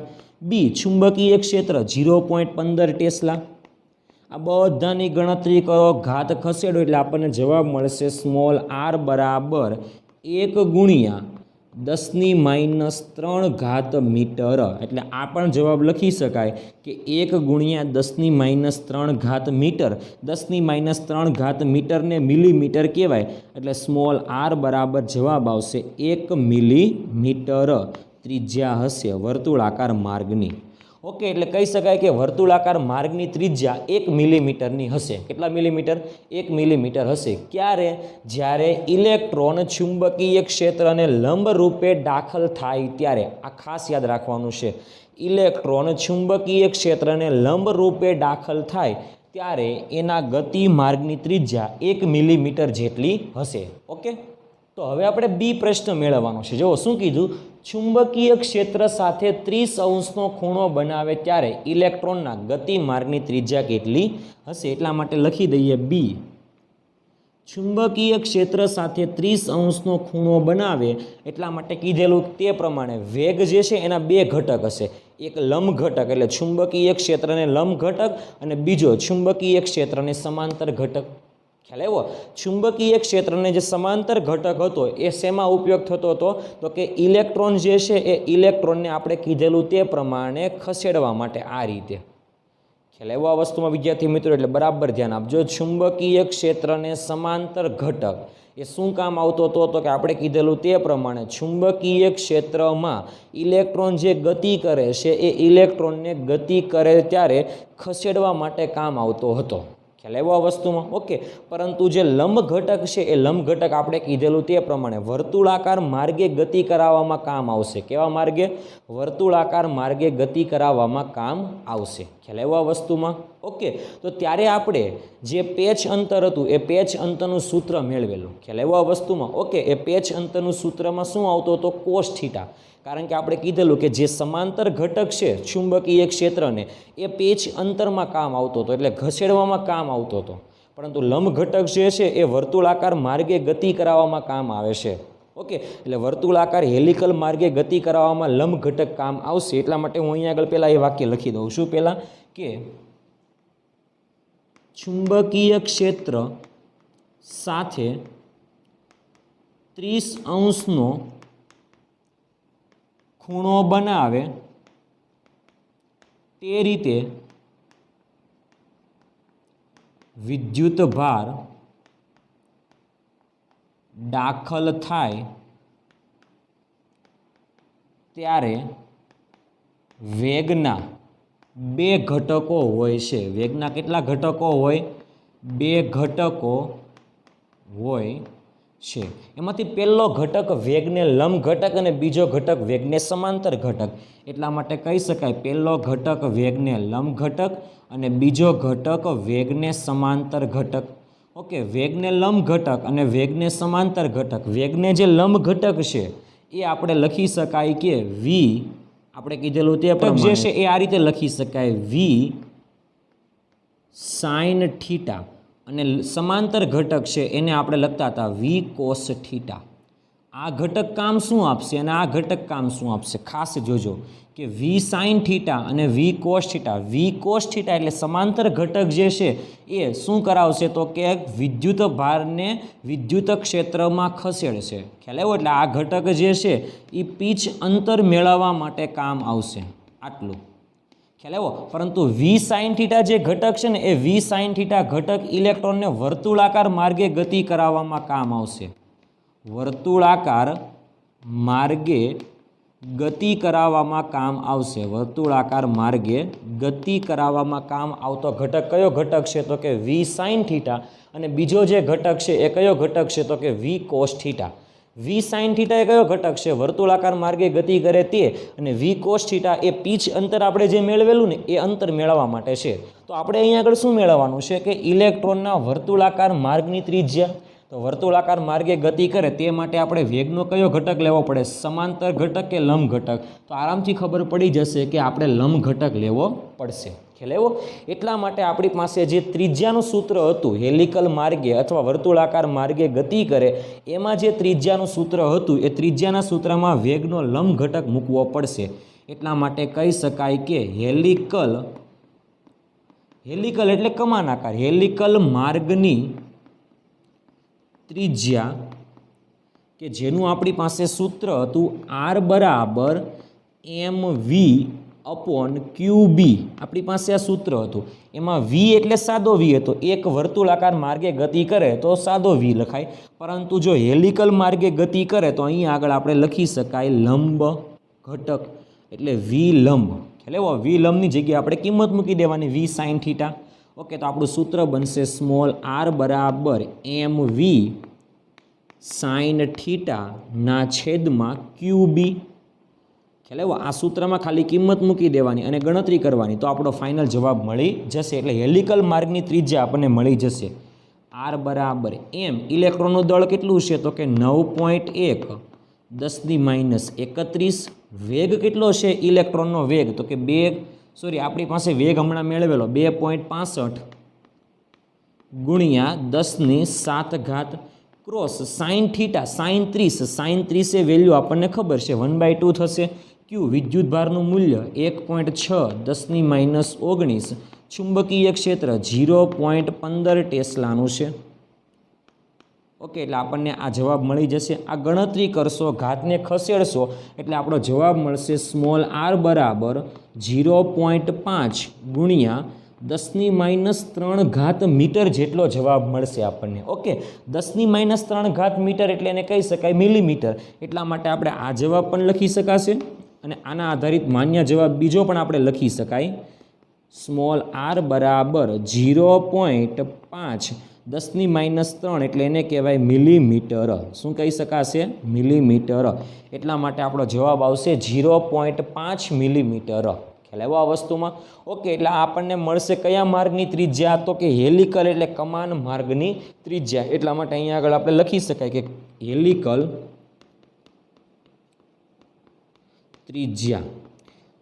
બી ચુંબકીય ક્ષેત્ર 0.15 ટેસ્લા. આ બધાની ગણતરી કરો, ઘાત ખસેડો એટલે આપણને જવાબ મળશે સ્મોલ આર બરાબર 1 ગુણ્યા 10⁻3 ઘાત મીટર. એટલે આ પણ જવાબ લખી શકાય કે 1 ગુણ્યા 10⁻3 ઘાત મીટર. 10⁻3 ઘાત મીટરને મિલીમીટર કહેવાય એટલે સ્મોલ આર બરાબર જવાબ આવશે 1 મિલીમીટર ત્રિજ્યા હશે વર્તુળાકાર માર્ગની. ઓકે, એટલે કહી શકાય કે વર્તુળાકાર માર્ગની ત્રિજ્યા 1 મિલીમીટરની હશે. કેટલા મિલીમીટર? 1 મિલીમીટર હશે. ક્યારે? જ્યારે ઇલેક્ટ્રોન ચુંબકીય ક્ષેત્રને લંબરૂપે દાખલ થાય ત્યારે. આ ખાસ યાદ રાખવાનું છે. ઇલેક્ટ્રોન ચુંબકીય ક્ષેત્રને લંબરૂપે દાખલ થાય ત્યારે એના ગતિ માર્ગની ત્રિજ્યા 1 મિલીમીટર જેટલી હશે. ઓકે, તો હવે આપણે બી પ્રશ્ન મેળવવાનો છે. જુઓ શું કીધું? ચુંબકીય ક્ષેત્ર સાથે 30 અંશનો ખૂણો બનાવે ત્યારે ઇલેક્ટ્રોનના ગતિ માર્ગની ત્રિજ્યા કેટલી હશે? એટલા માટે લખી દઈએ બી. ચુંબકીય ક્ષેત્ર સાથે 30 અંશનો ખૂણો બનાવે એટલા માટે કીધેલું તે પ્રમાણે વેગ જે છે એના બે ઘટક હશે. એક લંબ ઘટક એટલે ચુંબકીય ક્ષેત્રને લંબ ઘટક અને બીજો ચુંબકીય ક્ષેત્રને સમાંતર ઘટક. ખ્યાલ આવ્યો? ચુંબકીય ક્ષેત્રને જે સમાંતર ઘટક હતો એ શેમાં ઉપયોગ થતો હતો તો કે ઇલેક્ટ્રોન જે છે એ ઇલેક્ટ્રોનને આપણે કીધેલું તે પ્રમાણે ખસેડવા માટે. આ રીતે ખ્યાલ આવ્યો આ વસ્તુમાં વિદ્યાર્થી મિત્રો? એટલે બરાબર ધ્યાન આપજો. ચુંબકીય ક્ષેત્રને સમાંતર ઘટક એ શું કામ આવતો હતો તો કે આપણે કીધેલું તે પ્રમાણે ચુંબકીય ક્ષેત્રમાં ઇલેક્ટ્રોન જે ગતિ કરે છે એ ઇલેક્ટ્રોનને ગતિ કરે ત્યારે ખસેડવા માટે કામ આવતો હતો. ખ્યાલ આવ્યો આ વસ્તુમાં? ઓકે, પરંતુ જે લંબ ઘટક છે એ લંબ ઘટક આપણે કીધેલું તે પ્રમાણે વર્તુળાકાર માર્ગે ગતિ કરાવવામાં કામ આવશે. કેવા માર્ગે? વર્તુળાકાર માર્ગે ગતિ કરાવવામાં કામ આવશે. ખ્યાલ આવ્યો આ વસ્તુમાં? ઓકે, તો ત્યારે આપણે જે પેચ અંતર હતું એ પેચ અંતરનું સૂત્ર મેળવેલું. ખ્યાલ આવ્યો આ વસ્તુમાં? ઓકે, એ પેચ અંતરનું સૂત્રમાં શું આવતો હતો? Cos theta. કારણ કે આપણે કીધેલું કે જે સમાંતર ઘટક છે ચુંબકીય ક્ષેત્રને એ પેચ અંતરમાં કામ આવતો હતો એટલે ઘસેડવામાં કામ આવતો હતો. પરંતુ લંબ ઘટક જે છે એ વર્તુળાકાર માર્ગે ગતિ કરાવવામાં કામ આવે છે. ઓકે, એટલે વર્તુળાકાર હેલિકલ માર્ગે ગતિ કરાવવામાં લંબ ઘટક કામ આવશે. એટલા માટે હું અહીંયા આગળ પહેલાં એ વાક્ય લખી દઉં છું. પહેલાં કે ચુંબકીય ક્ષેત્ર સાથે 30° ખૂણો બનાવે તે રીતે વિદ્યુત ભાર દાખલ થાય ત્યારે વેગના 2 ઘટકો હોય છે. વેગના કેટલા ઘટકો હોય? 2 ઘટકો હોય છે. એમાંથી પહેલો ઘટક વેગને લંબ ઘટક અને બીજો ઘટક વેગને સમાંતર ઘટક. એટલા માટે કહી શકાય પહેલો ઘટક વેગને લંબ ઘટક અને બીજો ઘટક વેગને સમાંતર ઘટક. ઓકે, વેગને લંબ ઘટક અને વેગને સમાંતર ઘટક. વેગને જે લંબ ઘટક છે એ આપણે લખી શકાય કે v, આપણે કીધેલું તે પણ જે છે એ આ રીતે લખી શકાય v sin θ, અને સમાંતર ઘટક છે એને આપણે લખતા હતા v cos θ. આ ઘટક કામ શું આપશે અને આ ઘટક કામ શું આપશે? ખાસ જોજો કે v sin θ અને v cos θ. v cos θ એટલે સમાંતર ઘટક જે છે એ શું કરાવશે? તો કે વિદ્યુત ભારને વિદ્યુત ક્ષેત્રમાં ખસેડશે. ખ્યાલ આવ્યો? એટલે આ ઘટક જે છે એ પીચ અંતર મેળવવા માટે કામ આવશે. આટલું ખ્યાલ આવ્યો? પરંતુ v sin θ જે ઘટક છે ને એ v sin θ ઘટક ઇલેક્ટ્રોનને વર્તુળાકાર માર્ગે ગતિ કરાવવામાં કામ આવશે. વર્તુળાકાર માર્ગે ગતિ કરાવવામાં કામ આવશે. વર્તુળાકાર માર્ગે ગતિ કરાવવામાં કામ આવતો ઘટક કયો ઘટક છે? તો કે v sin θ, અને બીજો જે ઘટક છે એ કયો ઘટક છે? તો કે v cos θ. v sin θ એ કયો ઘટક છે? વર્તુળાકાર માર્ગે ગતિ કરે તે, અને v cos θ એ પીચ અંતર આપણે જે મેળવેલું ને એ અંતર મેળવવા માટે છે. તો આપણે અહીંયા આગળ શું મેળવવાનું છે કે ઇલેક્ટ્રોનના વર્તુળાકાર માર્ગની ત્રિજ્યા. તો વર્તુળાકાર માર્ગે ગતિ કરે તે માટે આપણે વેગનો કયો ઘટક લેવો પડે? સમાંતર ઘટક કે લંબ ઘટક? તો આરામથી ખબર પડી જશે કે આપણે લંબ ઘટક લેવો પડશે. ખ્યાલ આવ્યો? એટલા માટે આપણી પાસે જે ત્રિજ્યાનું સૂત્ર હતું હેલિકલ માર્ગે અથવા વર્તુળાકાર માર્ગે ગતિ કરે એમાં જે ત્રિજ્યાનું સૂત્ર હતું એ ત્રિજ્યાના સૂત્રમાં વેગનો લંબ ઘટક મૂકવો પડશે. એટલા માટે કહી શકાય કે હેલિકલ એટલે કમાનાકાર, હેલિકલ માર્ગની ત્રિજ્યા કે જેનું આપણી પાસે સૂત્ર હતું r બરાબર mv/qb. આપણી પાસે આ સૂત્ર હતું. એમાં v એટલે સાદો v હતો. એક વર્તુળાકાર માર્ગે ગતિ કરે તો સાદો v લખાય, પરંતુ જો હેલિકલ માર્ગે ગતિ કરે તો અહીં આગળ આપણે લખી શકાય લંબ ઘટક, એટલે v લંબ. ખ્યાલ v લંબની જગ્યાએ આપણે કિંમત મૂકી દેવાની v sin θ. ઓકે, તો આપણું સૂત્ર બનશે સ્મોલ r બરાબર mv sin θ ના છેદમાં qb. ખ્યાલ આવ્યો? આ સૂત્રમાં ખાલી કિંમત મૂકી દેવાની અને ગણતરી કરવાની તો આપણો ફાઇનલ જવાબ મળી જશે. એટલે હેલિકલ માર્ગની ત્રિજ્યા આપણને મળી જશે r બરાબર m. ઇલેક્ટ્રોનનું દળ કેટલું છે? તો કે 9.1 10⁻31. વેગ કેટલો છે ઇલેક્ટ્રોનનો વેગ? તો કે આપણી પાસે વેગ હમણાં મેળવેલો 2.65 ગુણ્યા 10⁷ ક્રોસ sin θ sin 30. sin 30 એ વેલ્યુ આપણને ખબર છે 1/2 થશે. ક્યુ વિદ્યુતભારનું મૂલ્ય 1.6 10⁻19. ચુંબકીય ક્ષેત્ર 0.15 ટેસ્લાનું છે. ઓકે, એટલે આપણને આ જવાબ મળી જશે. આ ગણતરી કરશો, ઘાતને ખસેડશો એટલે આપણો જવાબ મળશે સ્મોલ r બરાબર 0.5 ગુણ્યા 10⁻3 મીટર જેટલો જવાબ મળશે આપણને. ઓકે, 10⁻3 મીટર એટલે એને કહી શકાય મિલીમીટર. એટલા માટે આપણે આ જવાબ પણ લખી શકાશે અને આના આધારિત માન્ય જવાબ બીજો પણ આપણે લખી શકાય. સ્મોલ r બરાબર 0.5 10⁻3 એટલે એને કહેવાય મિલીમીટર. શું કહી શકાશે? મિલીમીટર. એટલા માટે આપણો જવાબ આવશે 0.5 મિલીમીટર. ખ્યાલ આવ્યો આ વસ્તુમાં? ઓકે, એટલે આપણને મળશે કયા માર્ગની ત્રિજ્યા? તો કે હેલિકલ એટલે કમાન માર્ગની ત્રિજ્યા. એટલા માટે અહીંયા આગળ આપણે લખી શકાય કે હેલિકલ ત્રિજ્યા.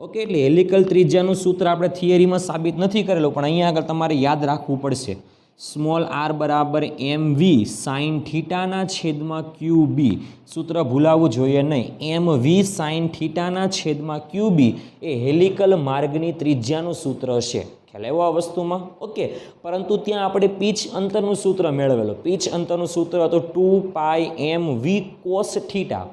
ઓકે, એટલે હેલિકલ ત્રિજ્યાનું સૂત્ર આપણે થિયરીમાં સાબિત નથી કરેલું, પણ અહીંયા આગળ તમારે યાદ રાખવું પડશે. સ્મોલ આર બરાબર એમ વી સાઇન થીટાના છેદમાં ક્યુ બી. સૂત્ર ભૂલાવવું જોઈએ નહીં. એમ વી સાઇન થીટાના છેદમાં ક્યુ બી એ હેલિકલ માર્ગની ત્રિજ્યાનું સૂત્ર છે. ખ્યાલ આવ્યો આ વસ્તુમાં? ઓકે. પરંતુ ત્યાં આપણે પીચ અંતરનું સૂત્ર મેળવેલો. પીચ અંતરનું સૂત્ર હતું 2 π એમ વી કોસ થીટા.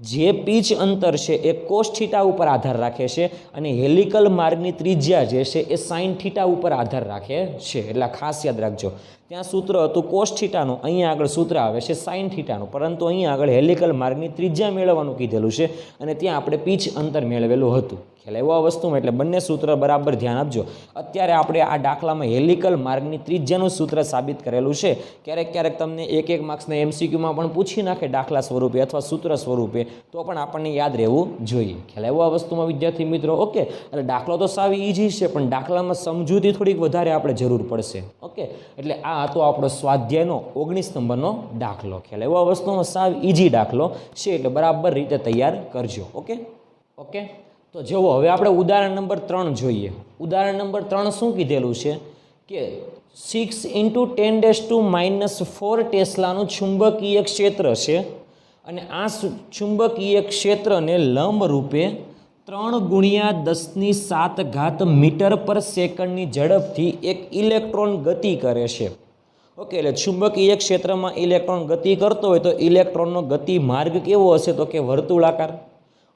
જે પીચ અંતર છે એ કોસ થીટા ઉપર આધાર રાખે છે અને હેલિકલ માર્ગની ત્રિજ્યા જે છે એ સાઇન થીટા ઉપર આધાર રાખે છે. એટલે ખાસ યાદ રાખજો. ત્યાં સૂત્ર હતું કોસ થીટાનું, અહીંયા આગળ સૂત્ર આવે છે સાઇન થીટાનું, પરંતુ અહીંયા આગળ હેલિકલ માર્ગની ત્રિજ્યા મેળવવાનું કીધેલું છે અને ત્યાં આપણે પીચ અંતર મેળવેલું હતું. ખ્યાલ એવો આ વસ્તુમાં એટલે બંને સૂત્ર બરાબર ધ્યાન આપજો. અત્યારે આપણે આ દાખલામાં હેલિકલ માર્ગની ત્રિજ્યાનું સૂત્ર સાબિત કરેલું છે. ક્યારેક ક્યારેક તમને એક માર્ક્સના એમસીક્યુમાં પણ પૂછી નાખે દાખલા સ્વરૂપે અથવા સૂત્ર સ્વરૂપે, તો પણ આપણને યાદ રહેવું જોઈએ. ખ્યાલ એવો આ વસ્તુમાં વિદ્યાર્થી મિત્રો? ઓકે. એટલે દાખલો તો સાવ ઇઝી છે, પણ દાખલામાં સમજૂતી થોડીક વધારે આપણે જરૂર પડશે. ઓકે. એટલે આ હતો આપણો સ્વાધ્યાયનો 19 નંબરનો દાખલો. ખ્યાલ એવો આ વસ્તુમાં સાવ ઇઝી દાખલો છે, એટલે બરાબર રીતે તૈયાર કરજો. ઓકે. ઓકે. તો જુઓ, હવે આપણે ઉદાહરણ નંબર 3 જોઈએ. ઉદાહરણ નંબર 3 શું કીધેલું છે કે 6 × 10⁻⁴ ટેસ્લાનું ચુંબકીય ક્ષેત્ર છે અને આ ચુંબકીય ક્ષેત્રને લંબ રૂપે 3 × 10⁻⁷ મીટર/સેકન્ડની ઝડપથી એક ઇલેક્ટ્રોન ગતિ કરે છે. ઓકે. એટલે ચુંબકીય ક્ષેત્રમાં ઇલેક્ટ્રોન ગતિ કરતો હોય તો ઇલેક્ટ્રોનનો ગતિ માર્ગ કેવો હશે? તો કે વર્તુળાકાર.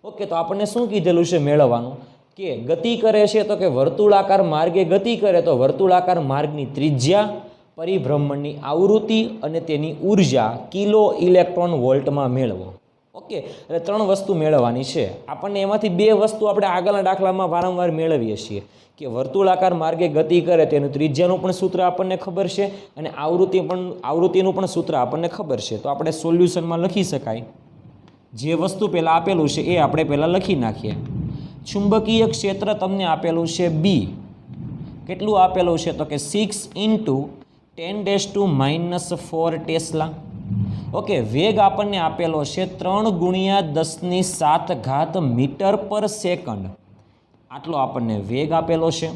ઓકે. તો આપણને શું કીધેલું છે મેળવવાનું કે ગતિ કરે છે તો કે વર્તુળાકાર માર્ગે ગતિ કરે તો વર્તુળાકાર માર્ગની ત્રિજ્યા, પરિભ્રમણની આવૃત્તિ અને તેની ઉર્જા કિલો ઇલેક્ટ્રોન વોલ્ટમાં મેળવો. ઓકે. એટલે 3 વસ્તુ મેળવવાની છે. આપણને એમાંથી 2 વસ્તુ આપણે આગળના દાખલામાં વારંવાર મેળવીએ છીએ કે વર્તુળાકાર માર્ગે ગતિ કરે તેનું ત્રિજ્યાનું પણ સૂત્ર આપણને ખબર છે અને આવૃત્તિનું પણ સૂત્ર આપણને ખબર છે. તો આપણે સોલ્યુશનમાં લખી શકાય. જે વસ્તુ પહેલાં આપેલું છે એ આપણે પહેલાં લખી નાખીએ. ચુંબકીય ક્ષેત્ર તમને આપેલું છે બી. કેટલું આપેલું છે? તો કે 6 × 10⁻⁴ ટેસ્લા. ઓકે. વેગ આપણને આપેલો છે 3 × 10⁷ મીટર/સેકન્ડ. આટલો આપણને વેગ આપેલો છે.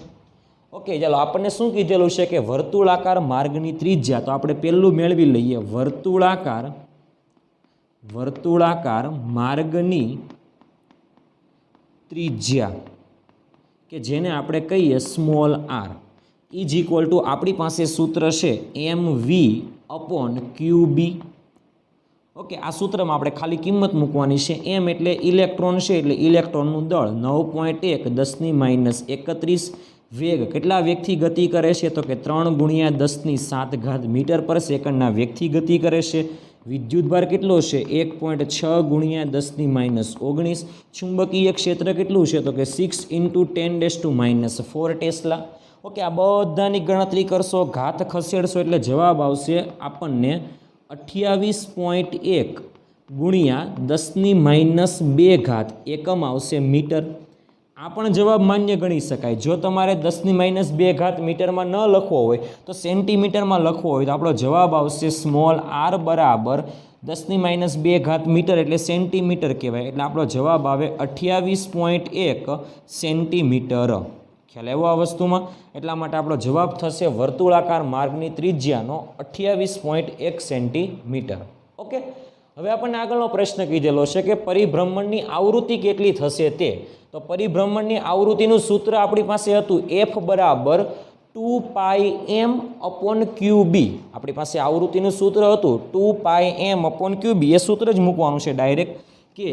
ઓકે. ચાલો, આપણને શું કીધેલું છે કે વર્તુળાકાર માર્ગની ત્રિજ્યા. તો આપણે પહેલું મેળવી લઈએ. વર્તુળાકાર માર્ગની ત્રિજ્યા કે જેને આપણે કહીએ small r is equal to આપણી પાસે સૂત્ર છે mv/QB. ઓકે. આ સૂત્રમાં આપણે ખાલી કિંમત મૂકવાની છે. એમ એટલે ઇલેક્ટ્રોન છે, એટલે ઇલેક્ટ્રોનનું દળ 9.1 10⁻31. વેગ કેટલા વેગથી ગતિ કરે છે? તો કે 3 × 10⁷ મીટર/સેકન્ડના વેગથી ગતિ કરે છે. વિદ્યુતભાર કેટલો છે? 1.6 × 10⁻19. ચુંબકીય ક્ષેત્ર કેટલું છે? તો કે 6 × 10⁻⁴ ટેસ્લા. ઓકે. આ બધાની ગણતરી કરશો, ઘાત ખસેડશો એટલે જવાબ આવશે આપણને 28.1 × 10⁻². એકમ આવશે મીટર. આ પણ જવાબ માન્ય ગણી શકાય. જો તમારે 10⁻² મીટરમાં ન લખવો હોય તો સેન્ટીમીટરમાં લખવો હોય તો આપણો જવાબ આવશે સ્મોલ આર બરાબર 10⁻² મીટર એટલે સેન્ટીમીટર કહેવાય. એટલે આપણો જવાબ આવે 28.1 સેન્ટીમીટર. ખ્યાલ આવ્યો આ વસ્તુમાં? એટલા માટે આપણો જવાબ થશે વર્તુળાકાર માર્ગની ત્રિજ્યાનો 28.1 સેન્ટીમીટર. ઓકે. હવે આપણને આગળનો પ્રશ્ન કીધેલો છે કે પરિભ્રમણની આવૃત્તિ કેટલી થશે તે. તો પરિભ્રમણની આવૃત્તિનું સૂત્ર આપણી પાસે હતું F બરાબર 2πm/QB. આપણી પાસે આવૃત્તિનું સૂત્ર હતું 2πm/QB. એ સૂત્ર જ મૂકવાનું છે ડાયરેક્ટ કે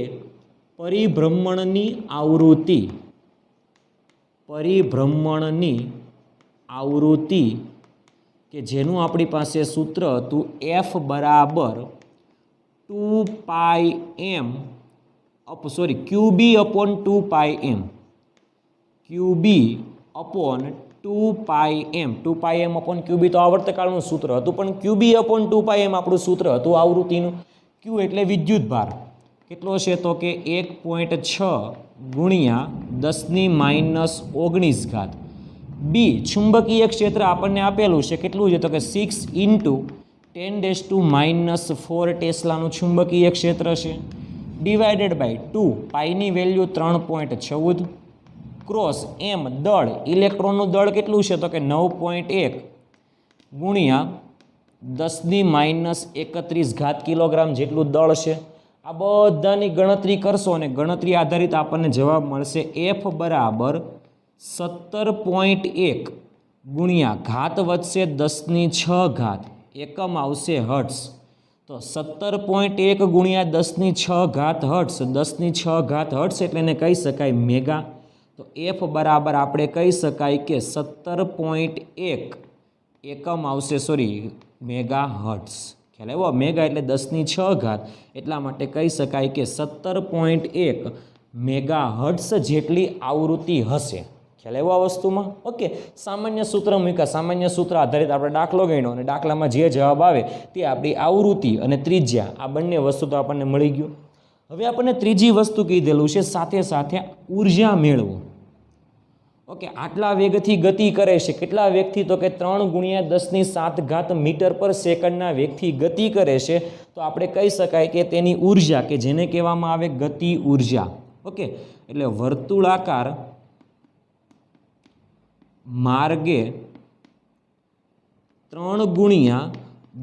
પરિભ્રમણની આવૃત્તિ કે જેનું આપણી પાસે સૂત્ર હતું F બરાબર QB/2πm. QB/2πm. 2πm/QB તો આવર્તકાળનું સૂત્ર હતું, પણ QB/2πm આપણું સૂત્ર હતું આવૃત્તિનું. Q એટલે વિદ્યુતભાર કેટલો છે? તો કે 1.6 × 10⁻19. બી ચુંબકીય ક્ષેત્ર આપણને આપેલું છે કેટલું છે? તો કે 6 × 10⁻⁴ ટેસ્લાનું ચુંબકીય ક્ષેત્ર છે. ડિવાઇડેડ બાય 2, પાઈની વેલ્યુ 3.14. ક્રોસ એમ દળ, ઇલેક્ટ્રોનનું દળ કેટલું છે? તો કે 9.1 ગુણ્યા 10⁻31 કિલોગ્રામ જેટલું દળ છે. આ બધાની ગણતરી કરશો અને ગણતરી આધારિત આપણને જવાબ મળશે F બરાબર 17.1 ગુણ્યા ઘાત વધશે 10⁶ એકમ આવશે હર્ટ્ઝ. તો 17.1 ગુણ્યા 10⁶ હર્ટ્ઝ, 10⁶ હર્ટ્ઝ એટલે એને કહી શકાય મેગા. તો F બરાબર આપણે કહી શકાય કે 17.1 એકમ આવશે, સોરી મેગા હર્ટ્ઝ. ખ્યાલ આવ્યો? મેગા એટલે 10⁶, એટલા માટે કહી શકાય કે 17.1 મેગા હર્ટ્ઝ જેટલી આવૃત્તિ હશે. ખ્યાલ આવ્યો આ વસ્તુમાં? ઓકે, સામાન્ય સૂત્ર મૂક્યા, સામાન્ય સૂત્ર આધારિત આપણે દાખલો ગણ્યો અને દાખલામાં જે જવાબ આવે તે આપણી આવૃત્તિ અને ત્રિજ્યા, આ બંને વસ્તુ તો આપણને મળી ગયું. હવે આપણને ત્રીજી વસ્તુ કીધેલું છે સાથે સાથે ઉર્જા મેળવો. ઓકે, આટલા વેગથી ગતિ કરે છે. કેટલા વેગથી? તો કે 3 ગુણ્યા 10⁷ મીટર પર સેકન્ડના વેગથી ગતિ કરે છે. તો આપણે કહી શકાય કે તેની ઉર્જા, કે જેને કહેવામાં આવે ગતિ ઉર્જા. ઓકે, એટલે વર્તુળાકાર માર્ગે 3 ગુણ્યા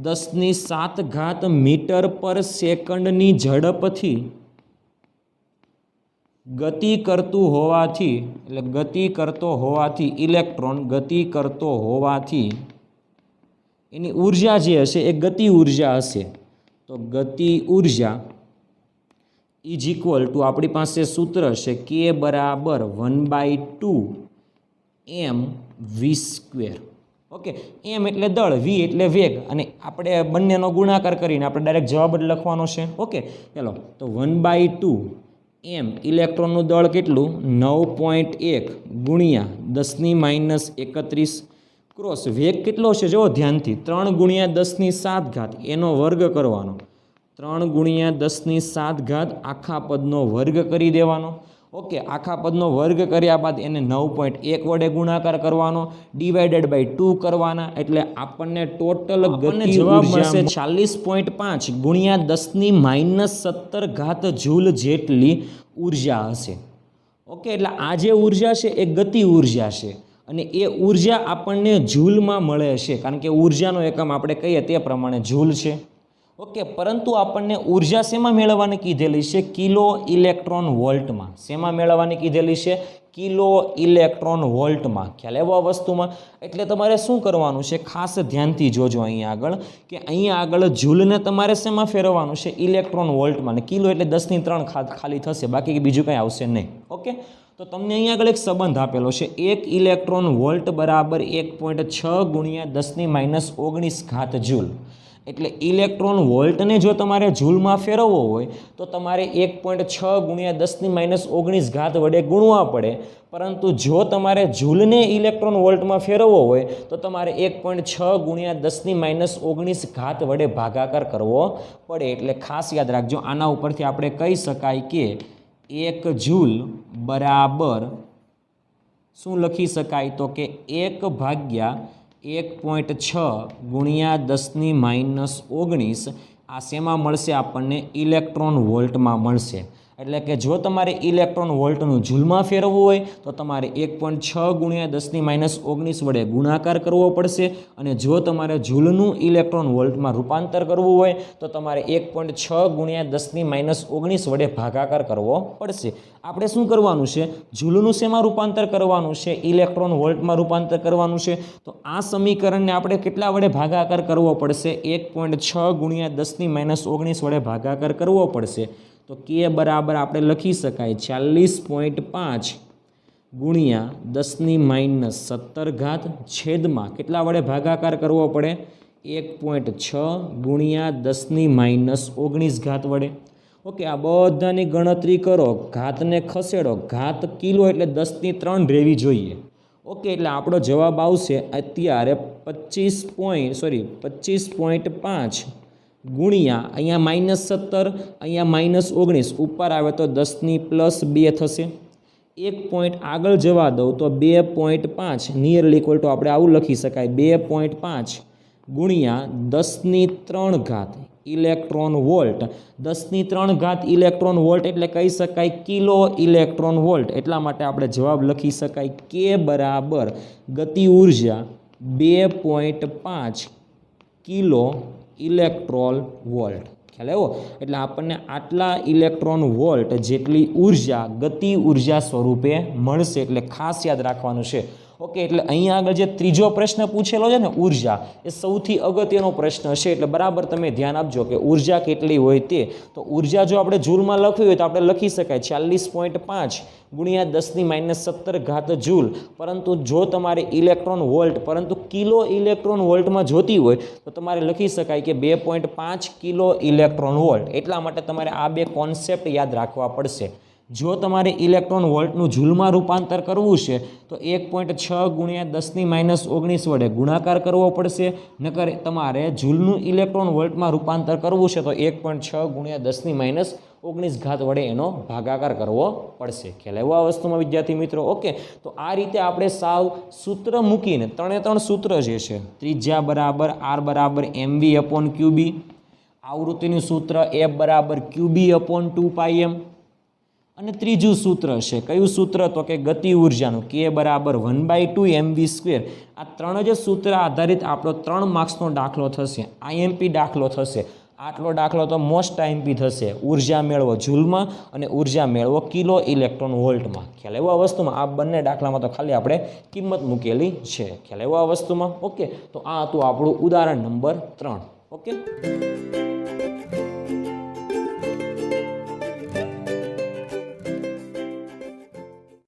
10⁷ મીટર પર સેકન્ડની ઝડપથી ગતિ કરતું હોવાથી, એટલે ગતિ કરતો હોવાથી ઇલેક્ટ્રોન ગતિ કરતો હોવાથી એની ઉર્જા જે હશે એ ગતિ ઉર્જા હશે. તો ગતિ ઉર્જા ઇઝ ઇક્વલ ટુ આપણી પાસે સૂત્ર છે K બરાબર 1/2 mv². ઓકે, એમ એટલે દળ, વી એટલે વેગ, અને આપણે બંનેનો ગુણાકાર કરીને આપણે ડાયરેક્ટ જવાબ જ લખવાનો છે. ઓકે, ચાલો, તો 1/2 એમ ઇલેક્ટ્રોનનું દળ કેટલું? 9.1 ગુણ્યા 10⁻31 ક્રોસ વેગ કેટલો છે જુઓ ધ્યાનથી, 3 ગુણ્યા 10⁷ એનો વર્ગ કરવાનો, 3 ગુણ્યા 10⁷ આખા પદનો વર્ગ કરી દેવાનો. ઓકે, આખા પદનો વર્ગ કર્યા બાદ એને 9.1 વડે ગુણાકાર કરવાનો, ડિવાઇડેડ બાય 2 કરવાના, એટલે આપણને ટોટલ ગતિ જવાબ મળશે 40.5 ગુણ્યા 10⁻17 જૂલ જેટલી ઉર્જા હશે. ઓકે, એટલે આ જે ઉર્જા છે એ ગતિ ઉર્જા છે અને એ ઉર્જા આપણને જૂલમાં મળે છે, કારણ કે ઉર્જાનો એકમ આપણે કહીએ તે પ્રમાણે જૂલ છે. ઓકે, પરંતુ આપણને ઉર્જા શેમાં મેળવવાની કીધેલી છે? કિલો ઇલેક્ટ્રોન વોલ્ટમાં. શેમાં મેળવવાની કીધેલી છે? કિલો ઇલેક્ટ્રોન વોલ્ટમાં. ખ્યાલ આવ્યો આ વસ્તુમાં? એટલે તમારે શું કરવાનું છે, ખાસ ધ્યાનથી જોજો અહીંયા આગળ, કે અહીંયા આગળ જૂલને તમારે શેમાં ફેરવવાનું છે? ઇલેક્ટ્રોન વોલ્ટમાં. ને કિલો એટલે 10⁻³ ખાલી થશે, બાકી બીજું કંઈ આવશે નહીં. ઓકે, તો તમને અહીંયા આગળ એક સંબંધ આપેલો છે, 1 ઇલેક્ટ્રોન વોલ્ટ બરાબર 1.6 ગુણ્યા 10⁻19 જૂલ. એટલે ઇલેક્ટ્રોન વોલ્ટને જો તમારે જૂલમાં ફેરવવો હોય તો તમારે 1.6 ગુણ્યા 10⁻19 વડે ગુણવા પડે, પરંતુ જો તમારે જૂલને ઇલેક્ટ્રોન વોલ્ટમાં ફેરવવો હોય તો તમારે 1.6 ગુણ્યા 10⁻19 વડે ભાગાકાર કરવો પડે. એટલે ખાસ યાદ રાખજો, આના ઉપરથી આપણે કહી શકાય કે 1 જૂલ બરાબર શું લખી શકાય? તો કે 1 ભાગ્યા 1.6 ગુણ્યા 10⁻19 આ શેમાં મળશે? આપણને ઇલેક્ટ્રોન વોલ્ટમાં મળશે. એટલે કે જો તમારે ઇલેક્ટ્રોન વોલ્ટનું જૂલમાં ફેરવવું હોય તો તમારે 1.6 ગુણ્યા 10⁻19 વડે ગુણાકાર કરવો પડશે, અને જો તમારે જૂલનું ઇલેક્ટ્રોન વોલ્ટમાં રૂપાંતર કરવું હોય તો તમારે 1.6 ગુણ્યા 10⁻19 વડે ભાગાકાર કરવો પડશે. આપણે શું કરવાનું છે? જૂલનું શેમાં રૂપાંતર કરવાનું છે? ઇલેક્ટ્રોન વોલ્ટમાં રૂપાંતર કરવાનું છે. તો આ સમીકરણને આપણે કેટલા વડે ભાગાકાર કરવો પડશે? 1.6 ગુણ્યા 10⁻19 વડે ભાગાકાર કરવો પડશે. તો K બરાબર આપણે લખી શકાય 40.5 ગુણ્યા 10⁻17 છેદમાં કેટલા વડે ભાગાકાર કરવો પડે? 1.6 ગુણ્યા 10⁻19 વડે. ઓકે, આ બધાની ગણતરી કરો, ઘાતને ખસેડો, ઘાત કિલો એટલે 10⁻³ રહેવી જોઈએ. ઓકે, એટલે આપણો જવાબ આવશે અત્યારે 25.5 ગુણ્યા અહીંયા -17, અહીંયા -19, ઉપર આવે તો 10⁻2 થશે. 1 પોઈન્ટ આગળ જવા દઉં તો 2.5 નિયરલી ઇક્વલ ટુ આપણે આવું લખી શકાય 2.5 ગુણ્યા 10⁻³ ઇલેક્ટ્રોન વોલ્ટ. 10⁻³ ઇલેક્ટ્રોન વોલ્ટ એટલે કહી શકાય કિલો ઇલેક્ટ્રોન વોલ્ટ. એટલા માટે આપણે જવાબ લખી શકાય K બરાબર ગતિ ઉર્જા 2.5 કિલો ઇલેક્ટ્રોન વોલ્ટ. ખ્યાલ આવ્યો? એટલે આપણને આટલા ઇલેક્ટ્રોન વોલ્ટ જેટલી ઉર્જા ગતિ ઉર્જા સ્વરૂપે મળશે. એટલે ખાસ યાદ રાખવાનું છે. ઓકે, એટલે અહીંયા આગળ જે ત્રીજો પ્રશ્ન પૂછેલો છે ને ઉર્જા, એ સૌથી અગત્યનો પ્રશ્ન છે. એટલે બરાબર તમે ધ્યાન આપજો કે ઉર્જા કેટલી હોય તે. તો ઉર્જા જો આપણે જૂલમાં લખવી હોય તો આપણે લખી શકાય 40.5 ગુણ્યા 10⁻17 જૂલ. પરંતુ જો તમારે ઇલેક્ટ્રોન વોલ્ટ પરંતુ કિલો ઇલેક્ટ્રોન વોલ્ટમાં જોતી હોય તો તમારે લખી શકાય કે 2.5 કિલો ઇલેક્ટ્રોન વોલ્ટ. એટલા માટે તમારે આ બે કોન્સેપ્ટ યાદ રાખવા પડશે. જો તમારે ઇલેક્ટ્રોન વોલ્ટનું જૂલમાં રૂપાંતર કરવું છે તો 1.6 ગુણ્યા 10⁻19 વડે ગુણાકાર કરવો પડશે. નકર તમારે જૂલનું ઇલેક્ટ્રોન વોલ્ટમાં રૂપાંતર કરવું છે તો 1.6 ગુણ્યા 10⁻19 વડે એનો ભાગાકાર કરવો પડશે. ખ્યાલ આવ્યો આ વસ્તુમાં વિદ્યાર્થી મિત્રો? ઓકે, તો આ રીતે આપણે સાવ સૂત્ર મૂકીને 3 સૂત્ર જે છે, ત્રિજ્યા બરાબર R બરાબર mv/qb, આવૃત્તિનું સૂત્ર F બરાબર qb/2πm, અને ત્રીજું સૂત્ર છે કયું સૂત્ર? તો કે ગતિ ઉર્જાનું K બરાબર 1/2 mv². આ 3 જ સૂત્ર આધારિત આપણો 3 માર્ક્સનો દાખલો થશે. IMP દાખલો થશે. આટલો દાખલો તો મોસ્ટ IMP થશે. ઉર્જા મેળવો જૂલમાં અને ઉર્જા મેળવો કિલો ઇલેક્ટ્રોન વોલ્ટમાં. ખ્યાલ આવ્યો આ વસ્તુમાં? આ બંને દાખલામાં તો ખાલી આપણે કિંમત મૂકેલી છે. ખ્યાલ આવ્યો આ વસ્તુમાં? ઓકે, તો આ હતું આપણું ઉદાહરણ નંબર 3. ઓકે.